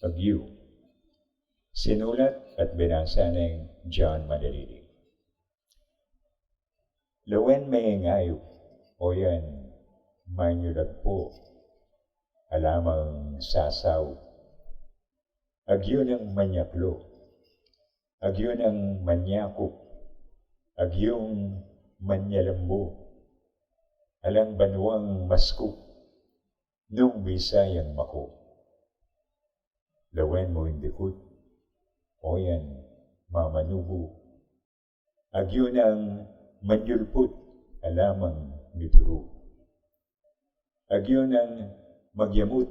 Agyu. Sinulat at binasa ng John Madalili. Lawen may ngayo, o yan, manyulag po, alamang sasaw. Agyo ng manyaklo, agyo ng manyakop, agyong manyalambo, alang banwang maskop, nung bisayang mako. Lawen mo indikot, o yan, mamanubo. Agyo ng manyulput, alamang mituro. Agyo ng magyamut,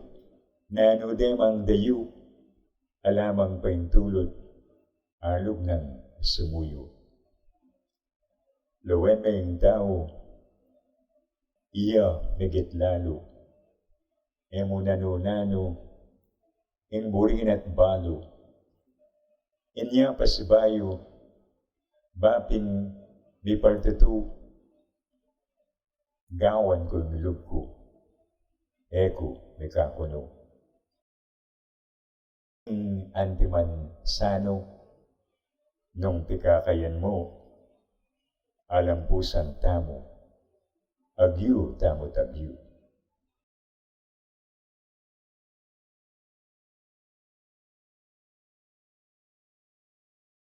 nanudemang dayu, alamang paintulot, alog ng sumuyo. Lawen na yung tao, iya migit lalo, emo nano-nano, ing burin at balo, inya pasibayo, bapin di partatu, gawan ko nilog ko, eko may kakuno. Antiman sano, nung pikakayan mo, alampusan tamo, agyu tamo tagyu.